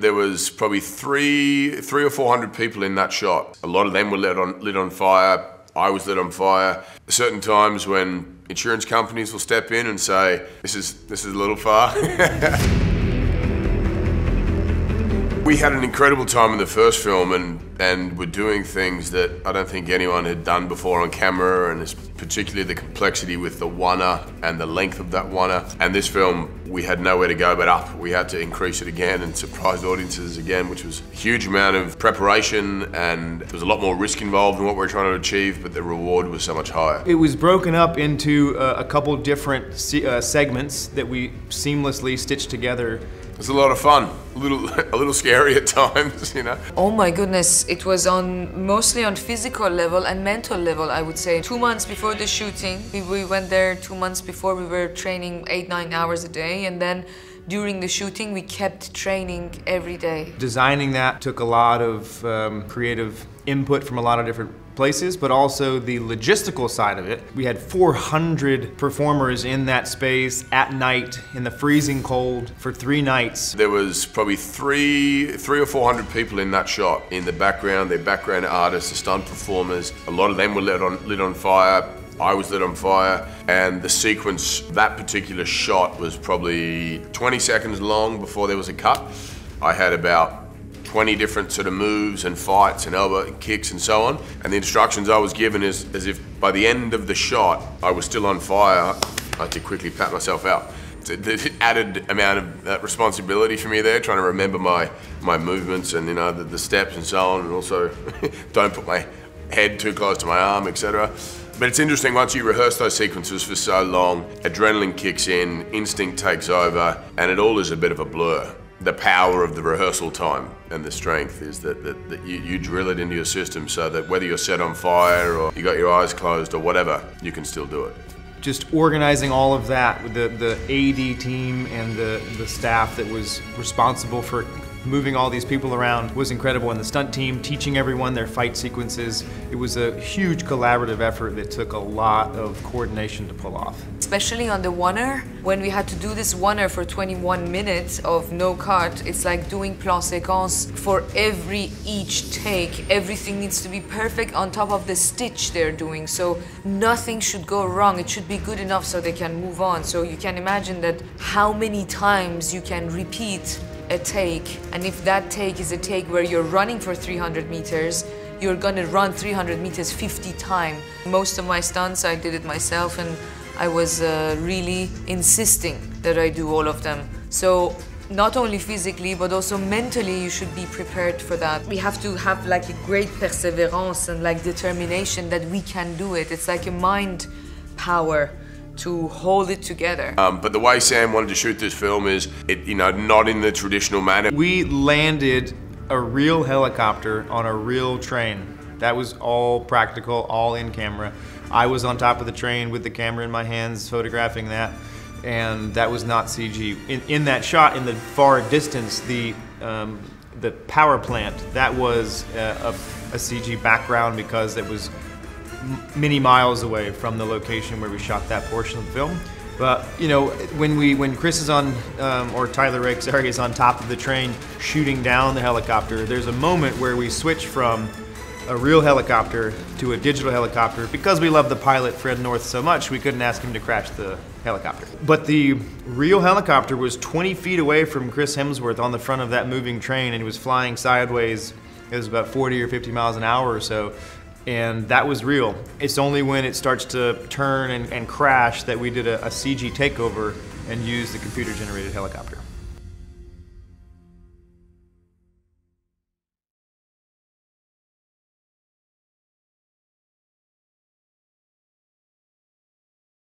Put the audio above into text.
There was probably three or 400 people in that shot. A lot of them were lit on fire. I was lit on fire. Certain times when insurance companies will step in and say, this is a little far. We had an incredible time in the first film and were doing things that I don't think anyone had done before on camera, and it's particularly the complexity with the one-er and the length of that one-er. And this film, we had nowhere to go but up. We had to increase it again and surprise audiences again, which was a huge amount of preparation, and there was a lot more risk involved in what we were trying to achieve, but the reward was so much higher. It was broken up into a couple different segments that we seamlessly stitched together. It was a lot of fun, a little scary at times, you know. Oh my goodness, it was mostly on physical level and mental level, I would say. 2 months before the shooting, we went there 2 months before. We were training 8-9 hours a day, and then during the shooting we kept training every day. Designing that took a lot of creative input from a lot of different places, but also the logistical side of it. We had 400 performers in that space at night in the freezing cold for 3 nights. There was probably three or 400 people in that shot. In the background, their background artists, the stunt performers. A lot of them were lit on fire. I was lit on fire, and the sequence, that particular shot was probably 20 seconds long before there was a cut. I had about 20 different sort of moves and fights and elbow and kicks and so on. And the instructions I was given is as if by the end of the shot, I was still on fire. I had to quickly pat myself out. The added amount of responsibility for me there, trying to remember my movements and, you know, the steps and so on, and also don't put my head too close to my arm, etc. But it's interesting, once you rehearse those sequences for so long, adrenaline kicks in, instinct takes over, and it all is a bit of a blur. The power of the rehearsal time and the strength is that you drill it into your system so that whether you're set on fire or you got your eyes closed or whatever, you can still do it. Just organizing all of that with the AD team and the staff that was responsible for moving all these people around was incredible, and the stunt team teaching everyone their fight sequences. It was a huge collaborative effort that took a lot of coordination to pull off. Especially on the one-er, when we had to do this one-er for 21 minutes of no cut, it's like doing plan-séquence for each take. Everything needs to be perfect on top of the stitch they're doing, so nothing should go wrong. It should be good enough so they can move on. So you can imagine that how many times you can repeat a take, and if that take is a take where you're running for 300 meters, you're gonna run 300 meters 50 times. Most of my stunts I did it myself, and I was really insisting that I do all of them. So not only physically but also mentally you should be prepared for that. We have to have like a great perseverance and like determination that we can do it. It's like a mind power to hold it together. But the way Sam wanted to shoot this film is, not in the traditional manner. We landed a real helicopter on a real train. That was all practical, all in camera. I was on top of the train with the camera in my hands, photographing that, and that was not CG. In that shot, in the far distance, the power plant, that was a CG background because it was many miles away from the location where we shot that portion of the film. But when Chris is on, or Tyler Rake, sorry, is on top of the train shooting down the helicopter, there's a moment where we switch from a real helicopter to a digital helicopter. Because we love the pilot, Fred North, so much, we couldn't ask him to crash the helicopter. But the real helicopter was 20 feet away from Chris Hemsworth on the front of that moving train, and he was flying sideways. It was about 40 or 50 miles an hour or so. And that was real. It's only when it starts to turn and crash that we did a CG takeover and used the computer-generated helicopter.